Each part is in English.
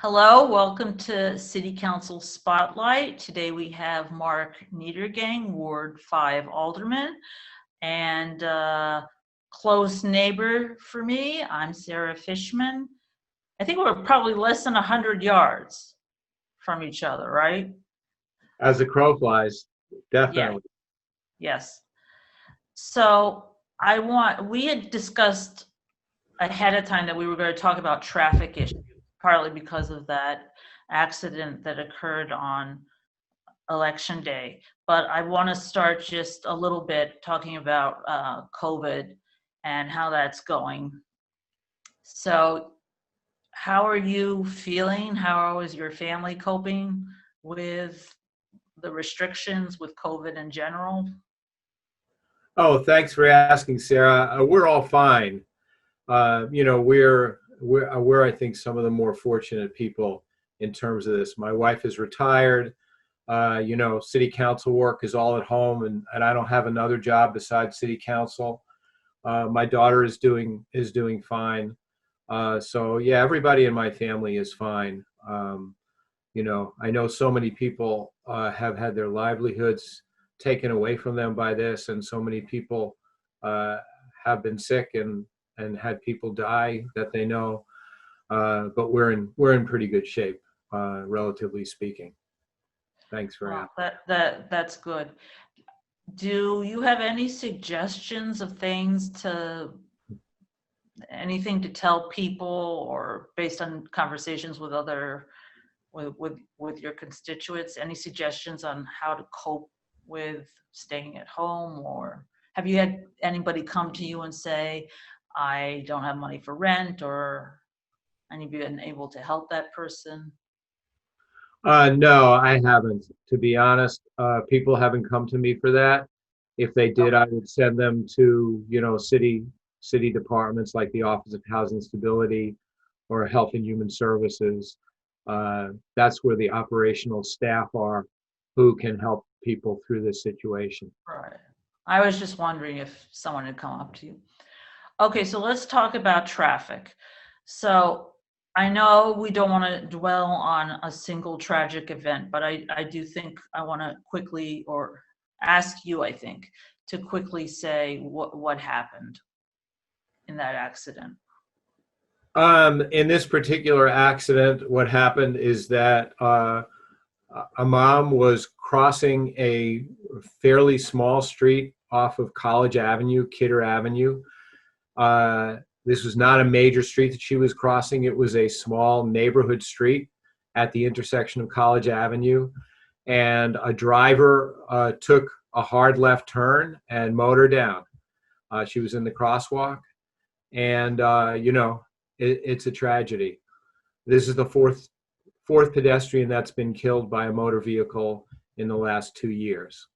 Hello, welcome to City Council Spotlight. Today we have Mark Niedergang, Ward 5 Alderman, and close neighbor for me. I'm Sarah Fishman. I think we're probably less than 100 yards from each other, right? As the crow flies, definitely. Yeah. Yes. So we had discussed ahead of time that we were going to talk about traffic issues, partly because of that accident that occurred on election day. But I want to start just a little bit talking about COVID and how that's going. So how are you feeling? How is your family coping with the restrictions with COVID in general? Oh, thanks for asking, Sarah. We're all fine. We're I think some of the more fortunate people in terms of this. My wife is retired. City council work is all at home, and I don't have another job besides city council. My daughter is doing fine. So yeah, everybody in my family is fine. I know so many people have had their livelihoods taken away from them by this, and so many people have been sick and had people die that they know. But we're in pretty good shape, relatively speaking. Thanks for asking. That's good. Do you have any suggestions of anything to tell people, or based on conversations with with your constituents, any suggestions on how to cope with staying at home? Or have you had anybody come to you and say, I don't have money for rent, or any of you been able to help that person? No, I haven't. To be honest, people haven't come to me for that. If they did, I would send them to, city departments like the Office of Housing Stability or Health and Human Services. That's where the operational staff are who can help people through this situation. Right. I was just wondering if someone had come up to you. Okay, so let's talk about traffic. So I know we don't want to dwell on a single tragic event, but I do think I want to quickly, or ask you, I think, to quickly say what happened in that accident. In this particular accident, what happened is that a mom was crossing a fairly small street off of College Avenue, Kidder Avenue. This was not a major street that she was crossing. It was a small neighborhood street at the intersection of College Avenue. And a driver took a hard left turn and mowed her down. She was in the crosswalk. And, it's a tragedy. This is the fourth pedestrian that's been killed by a motor vehicle in the last 2 years.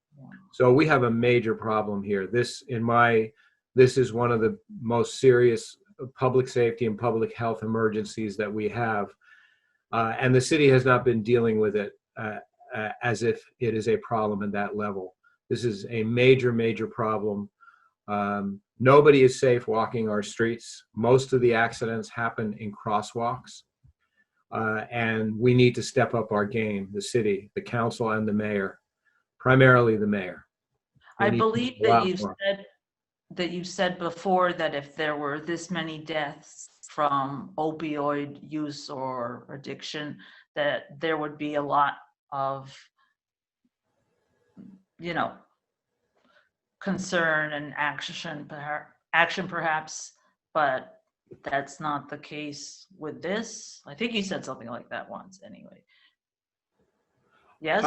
So we have a major problem here. This is one of the most serious public safety and public health emergencies that we have. And the city has not been dealing with it as if it is a problem at that level. This is a major, major problem. Nobody is safe walking our streets. Most of the accidents happen in crosswalks. And we need to step up our game, the city, the council, and the mayor, primarily the mayor. I believe that you said before that if there were this many deaths from opioid use or addiction, that there would be a lot of, concern and action perhaps, but that's not the case with this. I think you said something like that once anyway. Yes?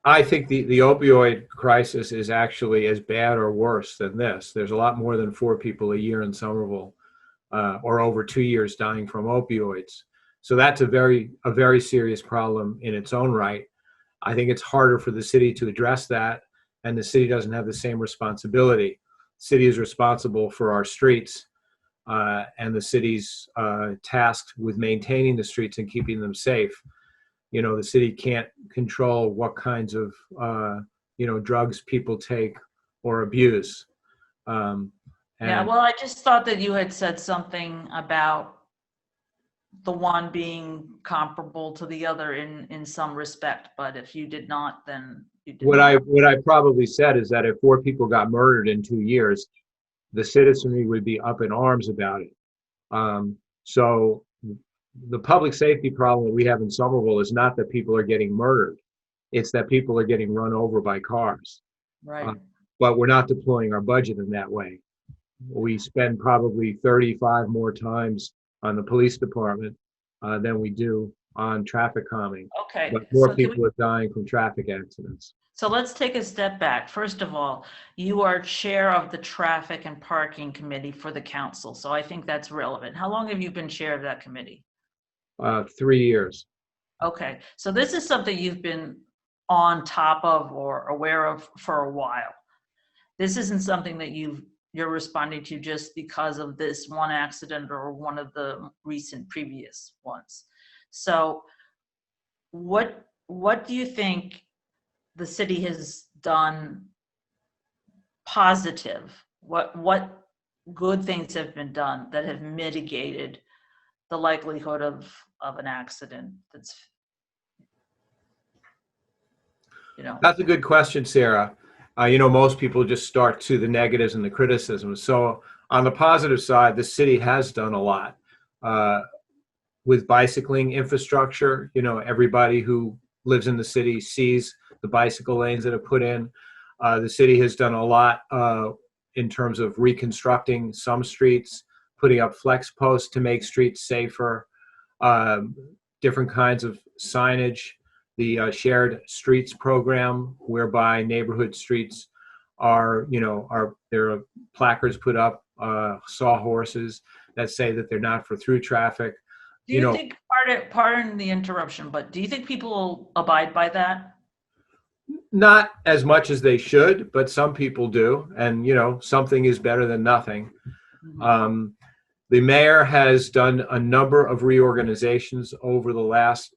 I think the opioid crisis is actually as bad or worse than this. There's a lot more than 4 people a year in Somerville, or over 2 years, dying from opioids. So that's a very serious problem in its own right. I think it's harder for the city to address that, and the city doesn't have the same responsibility. The city is responsible for our streets, and the city's tasked with maintaining the streets and keeping them safe. The city can't control what kinds of, drugs people take or abuse. Yeah, well, I just thought that you had said something about the one being comparable to the other in some respect, but if you did not, then you did not. What I probably said is that if 4 people got murdered in 2 years, the citizenry would be up in arms about it. So the public safety problem that we have in Somerville is not that people are getting murdered. It's that people are getting run over by cars. Right. But we're not deploying our budget in that way. We spend probably 35 more times on the police department than we do on traffic calming. Okay. But more So people are dying from traffic accidents. So let's take a step back. First of all, you are chair of the Traffic and Parking Committee for the council. So I think that's relevant. How long have you been chair of that committee? 3 years. Okay. So this is something you've been on top of or aware of for a while. This isn't something that you're responding to just because of this one accident or one of the recent previous ones. So what do you think the city has done positive? What good things have been done that have mitigated the likelihood of an accident? That's, That's a good question, Sarah. Most people just start to the negatives and the criticisms. So on the positive side, the city has done a lot with bicycling infrastructure. Everybody who lives in the city sees the bicycle lanes that are put in. The city has done a lot in terms of reconstructing some streets, putting up flex posts to make streets safer, different kinds of signage, the shared streets program, whereby neighborhood streets there are placards put up, sawhorses that say that they're not for through traffic. Do you think, pardon the interruption, but do you think people will abide by that? Not as much as they should, but some people do. And, something is better than nothing. Mm-hmm. The mayor has done a number of reorganizations over the last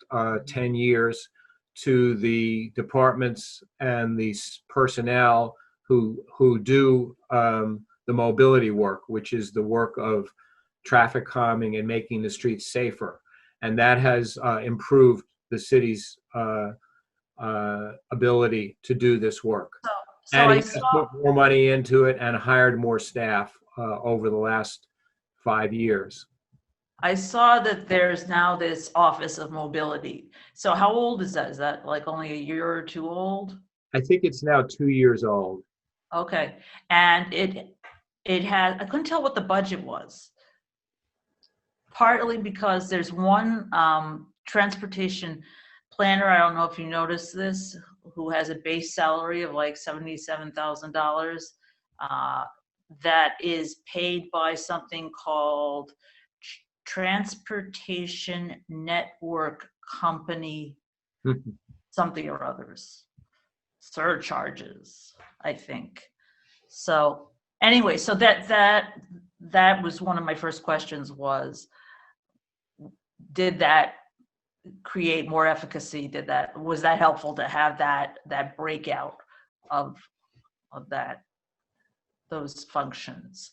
10 years to the departments and the personnel who do the mobility work, which is the work of traffic calming and making the streets safer. And that has improved the city's ability to do this work. So and I he has put more money into it and hired more staff over the last 5 years. I saw that there's now this Office of Mobility. So how old is that? Is that like only a year or two old? I think it's now 2 years old. Okay. And it had, I couldn't tell what the budget was. Partly because there's one transportation planner, I don't know if you noticed this, who has a base salary of like $77,000 that is paid by something called Transportation Network Company, something or others, surcharges, I think. So anyway, so that was one of my first questions was, did that create more efficacy? Was that helpful to have that breakout of those functions?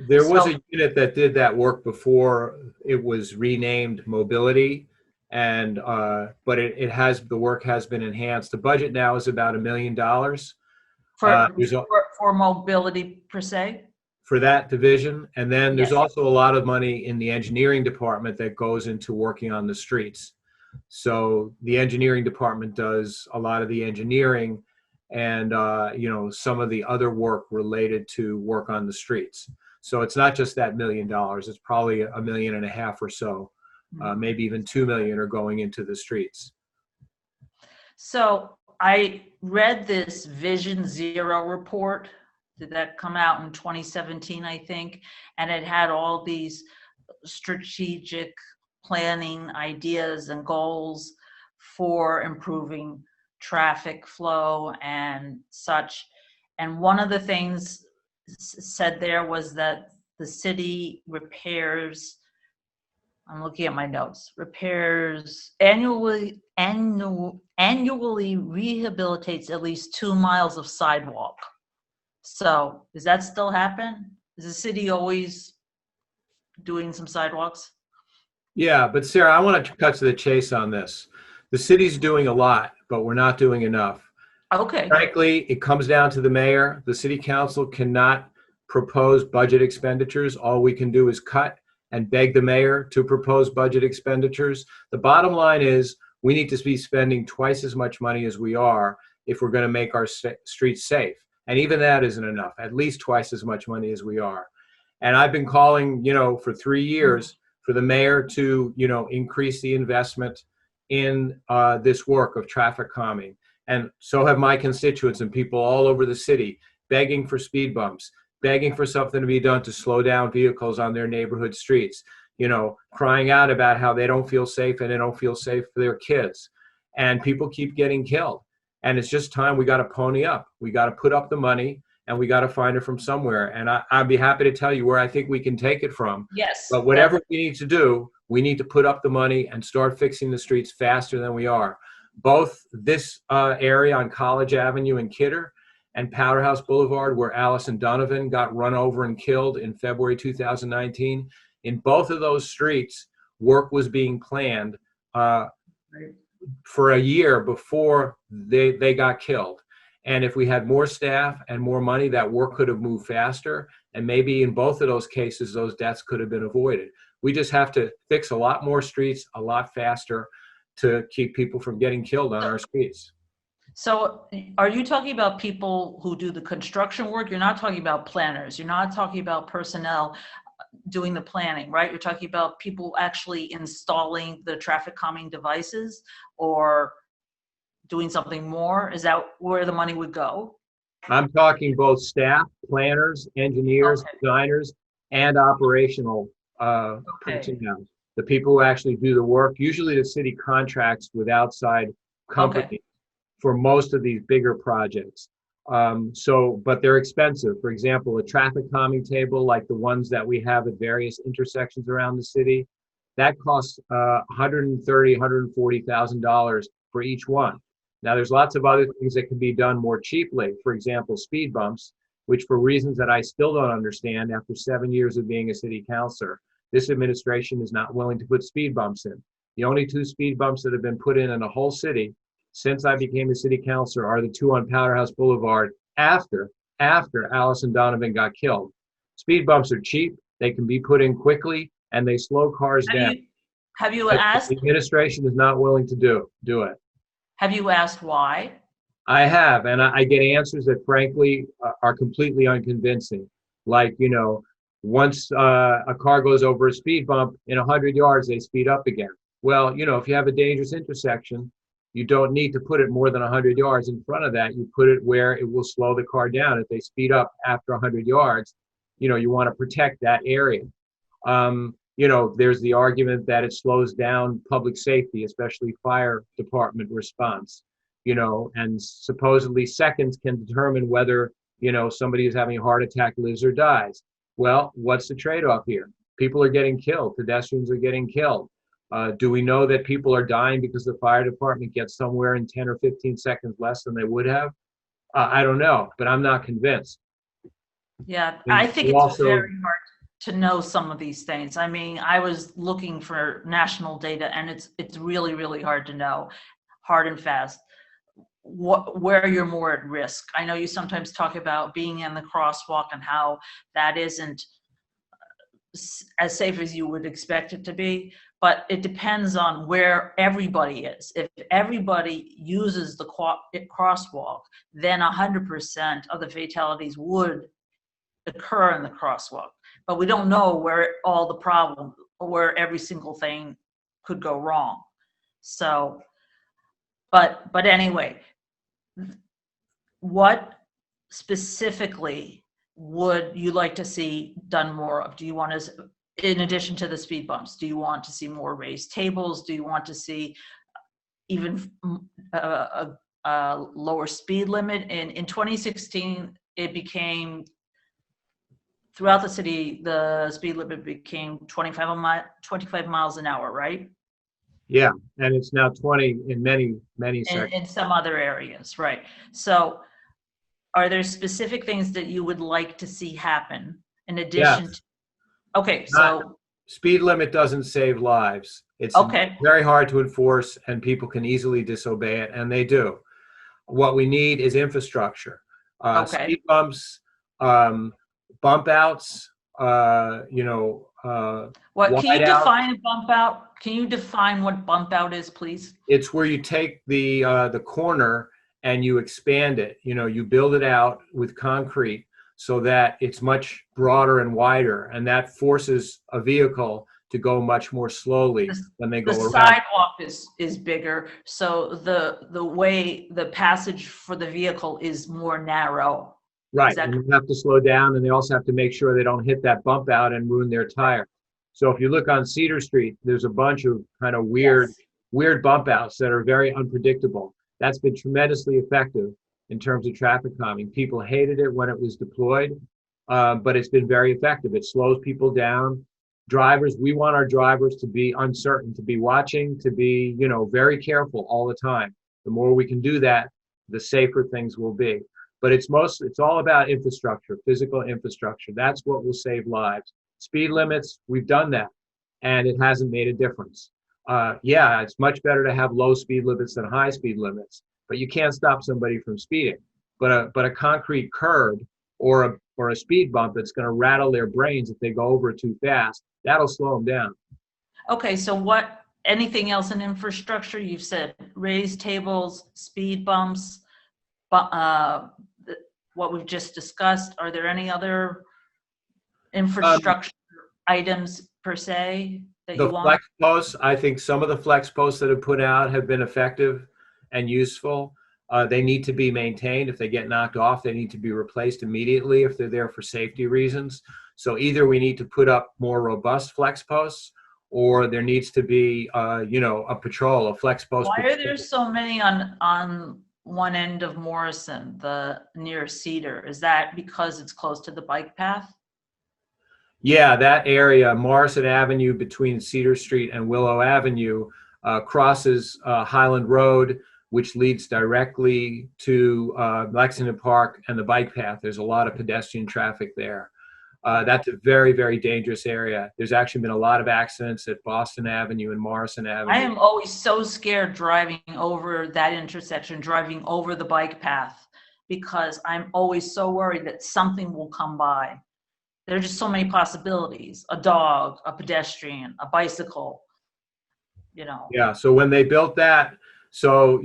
There was a unit that did that work before it was renamed Mobility, and but the work has been enhanced. The budget now is about $1 million for mobility per se. For that division, and then there's Yes. also a lot of money in the engineering department that goes into working on the streets. So the engineering department does a lot of the engineering and some of the other work related to work on the streets. So it's not just that $1 million, it's probably $1.5 million or so, maybe even 2 million are going into the streets. So I read this Vision Zero report. Did that come out in 2017, I think? And it had all these strategic planning ideas and goals for improving traffic flow and such. And one of the things said there was that the city repairs, I'm looking at my notes, annually rehabilitates at least 2 miles of sidewalk. So does that still happen? Is the city always doing some sidewalks? Yeah, but Sarah, I want to cut to the chase on this. The city's doing a lot, but we're not doing enough. Okay. Frankly, it comes down to the mayor. The city council cannot propose budget expenditures. All we can do is cut and beg the mayor to propose budget expenditures. The bottom line is we need to be spending twice as much money as we are if we're going to make our streets safe. And even that isn't enough, at least twice as much money as we are. And I've been calling, for 3 years for the mayor to, increase the investment in this work of traffic calming. And so have my constituents and people all over the city begging for speed bumps, begging for something to be done to slow down vehicles on their neighborhood streets, crying out about how they don't feel safe and they don't feel safe for their kids. And people keep getting killed. And it's just time we got to pony up. We got to put up the money and we got to find it from somewhere. And I'd be happy to tell you where I think we can take it from. Yes. But whatever we need to do, we need to put up the money and start fixing the streets faster than we are. Both this area on College Avenue in Kidder and Powderhouse Boulevard, where Allison Donovan got run over and killed in February 2019. In both of those streets, work was being planned for a year before they got killed. And if we had more staff and more money, that work could have moved faster. And maybe in both of those cases, those deaths could have been avoided. We just have to fix a lot more streets a lot faster to keep people from getting killed on our streets. So are you talking about people who do the construction work? You're not talking about planners. You're not talking about personnel doing the planning, right? You're talking about people actually installing the traffic calming devices or doing something more? Is that where the money would go? I'm talking both staff, planners, engineers, Okay. designers, and operational personnel. The people who actually do the work. Usually the city contracts with outside companies for most of these bigger projects. But they're expensive. For example, a traffic calming table like the ones that we have at various intersections around the city, that costs $130,000, $140,000 for each one. Now, there's lots of other things that can be done more cheaply. For example, speed bumps, which for reasons that I still don't understand after 7 years of being a city councilor, this administration is not willing to put speed bumps in. The only 2 speed bumps that have been put in the whole city since I became a city councilor are the 2 on Powderhouse Boulevard after Allison Donovan got killed. Speed bumps are cheap. They can be put in quickly and they slow cars down. Have you But asked? the administration is not willing to do it. Have you asked why? I have, and I get answers that frankly are completely unconvincing. Like, once a car goes over a speed bump in 100 yards, they speed up again. Well, if you have a dangerous intersection, you don't need to put it more than 100 yards in front of that. You put it where it will slow the car down. If they speed up after 100 yards, you want to protect that area. There's the argument that it slows down public safety, especially fire department response, and supposedly seconds can determine whether, somebody who's having a heart attack lives or dies. Well, what's the trade-off here? People are getting killed. Pedestrians are getting killed. Do we know that people are dying because the fire department gets somewhere in 10 or 15 seconds less than they would have? I don't know, but I'm not convinced. Yeah, And I think it's also, very hard to know some of these things. I mean, I was looking for national data and it's really, really hard to know, hard and fast, where you're more at risk. I know you sometimes talk about being in the crosswalk and how that isn't as safe as you would expect it to be, but it depends on where everybody is. If everybody uses the crosswalk, then 100% of the fatalities would occur in the crosswalk. But we don't know where all the problem, where every single thing could go wrong. So, but anyway, what specifically would you like to see done more of? Do you want to, in addition to the speed bumps, do you want to see more raised tables? Do you want to see even a lower speed limit? In 2016, it became, throughout the city, the speed limit became 25 miles an hour, right? yeah, and it's now 20 in many sections. In some other areas, right? So are there specific things that you would like to see happen in addition Yes. to, okay, so speed limit doesn't save lives. It's Okay, very hard to enforce, and people can easily disobey it, and they do. What we need is infrastructure, okay. speed bumps, um, bump outs, What, can you wide out. define a bump out? Can you define what bump out is, please? It's where you take the corner and you expand it. You build it out with concrete so that it's much broader and wider, and that forces a vehicle to go much more slowly The when they the go around. sidewalk is bigger, so the way, the passage for the vehicle is more narrow. Is Right, that, and you have to slow down, and they also have to make sure they don't hit that bump out and ruin their tire. So if you look on Cedar Street, there's a bunch of kind of yes. weird bump outs that are very unpredictable. That's been tremendously effective in terms of traffic calming. People hated it when it was deployed, but it's been very effective. It slows people down. Drivers, we want our drivers to be uncertain, to be watching, to be, very careful all the time. The more we can do that, the safer things will be. But it's all about infrastructure, physical infrastructure. That's what will save lives. Speed limits, we've done that, and it hasn't made a difference. Yeah, it's much better to have low speed limits than high speed limits, but you can't stop somebody from speeding. But a concrete curb or a speed bump that's going to rattle their brains if they go over it too fast, that'll slow them down. Okay, so anything else in infrastructure? You've said raised tables, speed bumps, but, what we've just discussed. Are there any other Um, infrastructure items per se that you The want? flex posts, I think some of the flex posts that have put out have been effective and useful. They need to be maintained. If they get knocked off, they need to be replaced immediately if they're there for safety reasons. So either we need to put up more robust flex posts, or there needs to be, a flex post Why are there patrol. so many on one end of Morrison, the near Cedar? Is that because it's close to the bike path? Yeah, that area, Morrison Avenue between Cedar Street and Willow Avenue, crosses Highland Road, which leads directly to Lexington Park and the bike path. There's a lot of pedestrian traffic there. That's a very, very dangerous area. There's actually been a lot of accidents at Boston Avenue and Morrison I Avenue. am always so scared driving over that intersection, driving over the bike path, because I'm always so worried that something will come by. There are just so many possibilities. A dog, a pedestrian, a bicycle, you know. Yeah, so when they built that, so,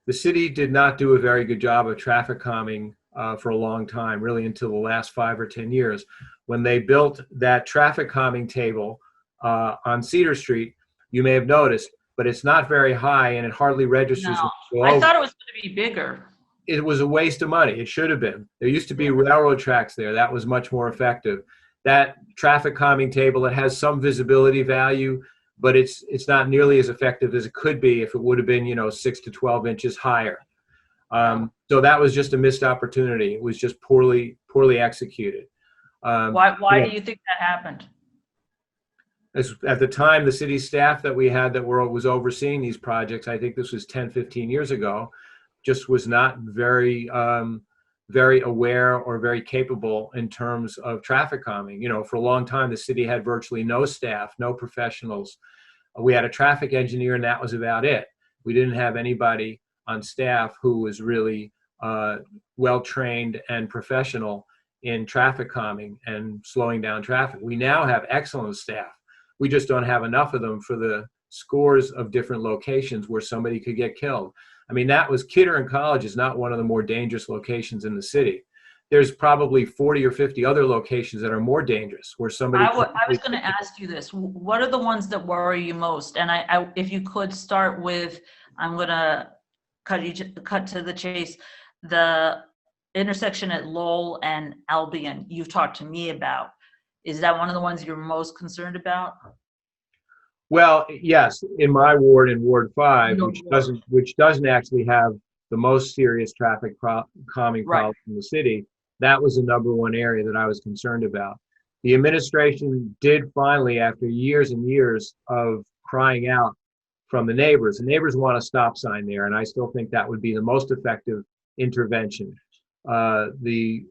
the city did not do a very good job of traffic calming for a long time, really until the last 5 or 10 years. When they built that traffic calming table on Cedar Street, you may have noticed, but it's not very high and it hardly registers No, when you go I over. thought it was going to be bigger. It was a waste of money. It should have been. There used to be Yeah. railroad tracks there. That was much more effective. That traffic calming table, it has some visibility value, but it's not nearly as effective as it could be if it would have been, 6 to 12 inches higher. Yeah. So that was just a missed opportunity. It was just poorly executed. Um, you Why know, do you think that happened? at the time, the city staff that we had that was overseeing these projects, I think this was 10, 15 years ago, just was not very aware or very capable in terms of traffic calming. For a long time, the city had virtually no staff, no professionals. We had a traffic engineer, and that was about it. We didn't have anybody on staff who was really well-trained and professional in traffic calming and slowing down traffic. We now have excellent staff. We just don't have enough of them for the scores of different locations where somebody could get killed. I mean, Kidder College is not one of the more dangerous locations in the city. There's probably 40 or 50 other locations that are more dangerous where somebody. I was going to ask you this. What are the ones that worry you most? And if you could start with, I'm going to cut to the chase. The intersection at Lowell and Albion, you've talked to me about. Is that one of the ones you're most concerned about? Well, yes, in my ward, in Ward 5, Your ward. which doesn't actually have the most serious traffic calming Right. problem in the city, that was the number one area that I was concerned about. The administration did finally, after years and years of crying out from the neighbors want a stop sign there, and I still think that would be the most effective intervention. The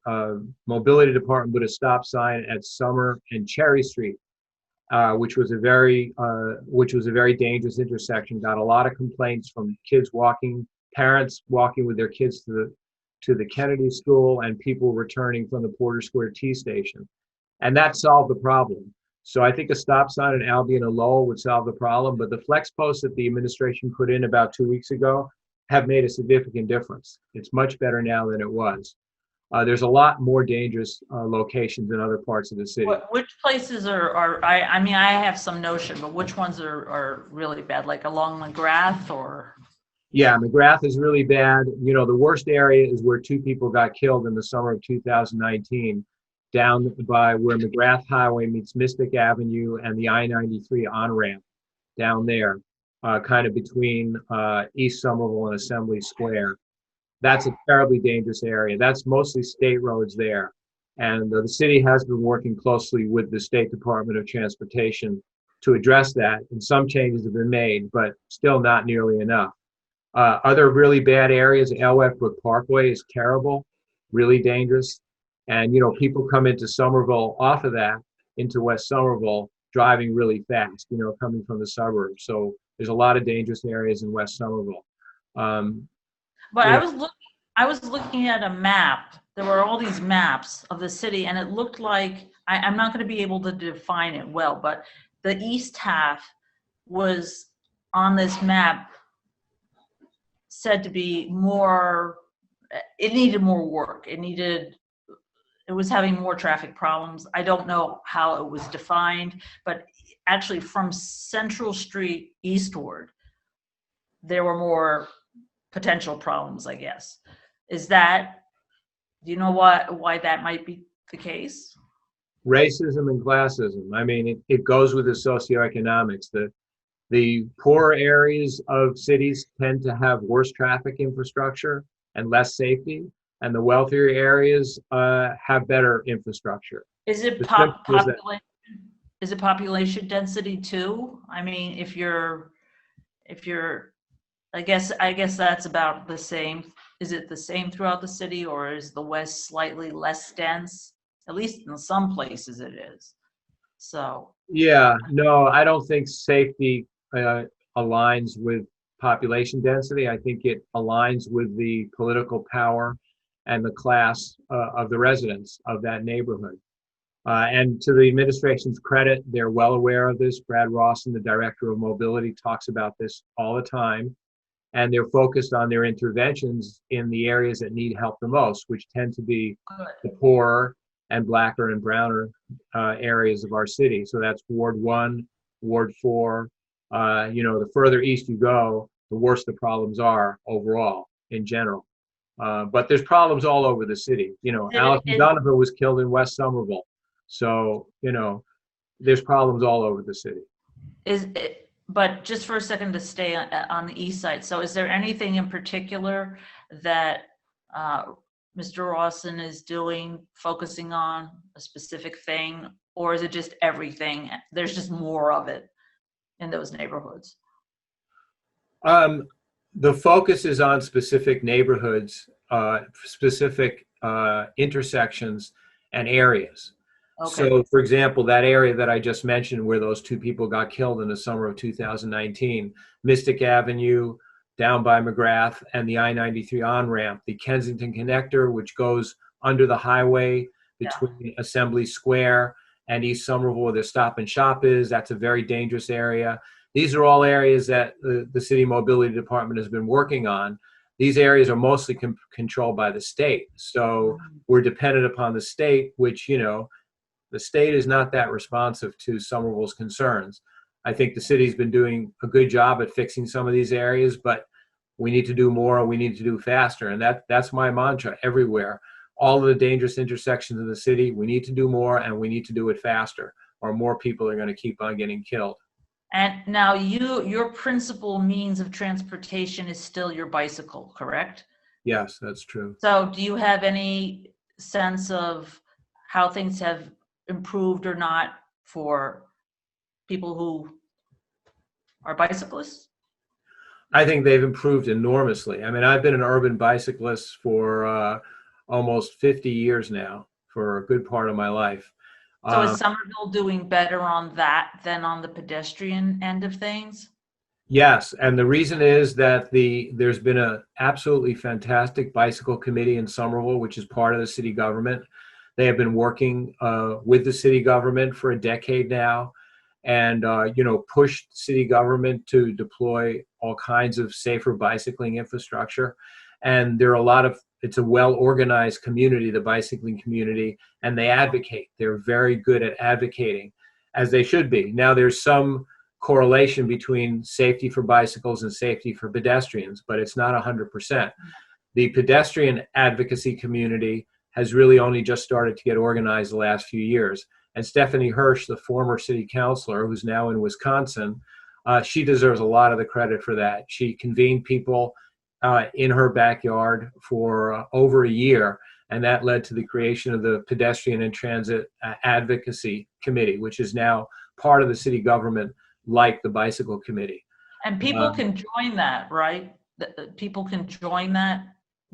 mobility department put a stop sign at Summer and Cherry Street. which was a very dangerous intersection. Got a lot of complaints from parents walking with their kids to the Kennedy School, and people returning from the Porter Square T station, and that solved the problem. So I think a stop sign in Albion and Lowell would solve the problem, but the flex posts that the administration put in about 2 weeks ago have made a significant difference. It's much better now than it was. There's a lot more dangerous locations in other parts of the city. Which places I mean, I have some notion, but which ones are really bad, like along McGrath or? Yeah, McGrath is really bad. You know, the worst area is where 2 people got killed in the summer of 2019, down by where McGrath Highway meets Mystic Avenue and the I-93 on-ramp down there, kind of between East Somerville and Assembly Square. That's a terribly dangerous area. That's mostly state roads there. And the city has been working closely with the State Department of Transportation to address that. And some changes have been made, but still not nearly enough. Other really bad areas, Elwef Brook Parkway is terrible, really dangerous. And, you know, people come into Somerville off of that, into West Somerville, driving really fast, you know, coming from the suburbs. So there's a lot of dangerous areas in West Somerville. But Yeah. I was looking at a map. There were all these maps of the city, and it looked like, I'm not going to be able to define it well, but the east half was on this map said to be more, it needed more work. It was having more traffic problems. I don't know how it was defined, but actually from Central Street eastward, there were more potential problems, I guess. Do you know why that might be the case? Racism and classism. I mean, it goes with the socioeconomics. The poorer areas of cities tend to have worse traffic infrastructure and less safety, and the wealthier areas have better infrastructure. Is it population? Is it population density too? I mean, if you're, I guess that's about the same. Is it the same throughout the city, or is the West slightly less dense? At least in some places it is. So. Yeah, no, I don't think safety aligns with population density. I think it aligns with the political power and the class of the residents of that neighborhood. And to the administration's credit, they're well aware of this. Brad Rawson, the director of mobility, talks about this all the time. And they're focused on their interventions in the areas that need help the most, which tend to be the poorer and blacker and browner areas of our city. So that's Ward 1, Ward 4. You know, the further east you go, the worse the problems are overall in general. But there's problems all over the city. You know, Allison Donovan was killed in West Somerville. So, you know, there's problems all over the city. But just for a second to stay on the east side. So is there anything in particular that Mr. Rawson is doing, focusing on a specific thing, or is it just everything? There's just more of it in those neighborhoods? The focus is on specific neighborhoods, specific intersections and areas. Okay. So, for example, that area that I just mentioned where those 2 people got killed in the summer of 2019, Mystic Avenue, down by McGrath, and the I-93 on-ramp, the Kensington Connector, which goes under the highway between Assembly Square and East Somerville where the Stop and Shop is. That's a very dangerous area. These are all areas that the City Mobility Department has been working on. These areas are mostly controlled by the state. So we're dependent upon the state, which, you know, the state is not that responsive to Somerville's concerns. I think the city's been doing a good job at fixing some of these areas, but we need to do more and we need to do faster. And that's my mantra everywhere. All of the dangerous intersections of the city, we need to do more and we need to do it faster, or more people are going to keep on getting killed. And now your principal means of transportation is still your bicycle, correct? Yes, that's true. So do you have any sense of how things have improved or not for people who are bicyclists? I think they've improved enormously. I mean, I've been an urban bicyclist for almost 50 years now, for a good part of my life. So is Somerville doing better on that than on the pedestrian end of things? Yes, and the reason is that there's been a absolutely fantastic bicycle committee in Somerville, which is part of the city government. They have been working with the city government for a decade now, and pushed city government to deploy all kinds of safer bicycling infrastructure. And there are it's a well-organized community, the bicycling community, and they advocate. They're very good at advocating, as they should be. Now, there's some correlation between safety for bicycles and safety for pedestrians, but it's not 100%. The pedestrian advocacy community has really only just started to get organized the last few years. And Stephanie Hirsch, the former city councilor, who's now in Wisconsin, she deserves a lot of the credit for that. She convened people in her backyard for over a year, and that led to the creation of the Pedestrian and Transit Advocacy Committee, which is now part of the city government, like the Bicycle Committee. And people can join that, right? People can join that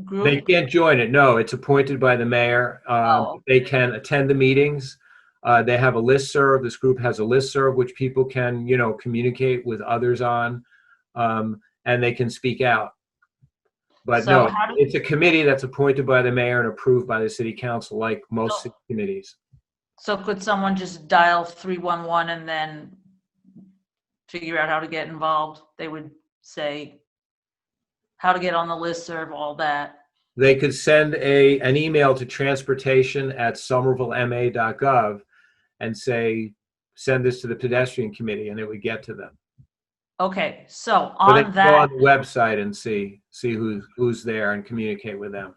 group? They can't join it. No, it's appointed by the mayor. They can attend the meetings. They have a listserv. This group has a listserv which people can, communicate with others on, and they can speak out. But So no, it's a committee that's appointed by the mayor and approved by the city council, like most city committees. So could someone just dial 311 and then figure out how to get involved? They would say how to get on the listserv, all that. They could send an email to transportation@somervillema.gov and say, send this to the pedestrian committee, and it would get to them. Okay, so Or they on can that, go on the website and see who's there and communicate with them.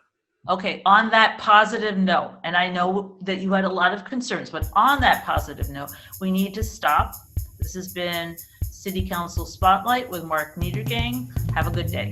okay, on that positive note, and I know that you had a lot of concerns, but on that positive note, we need to stop. This has been City Council Spotlight with Mark Niedergang. Have a good day.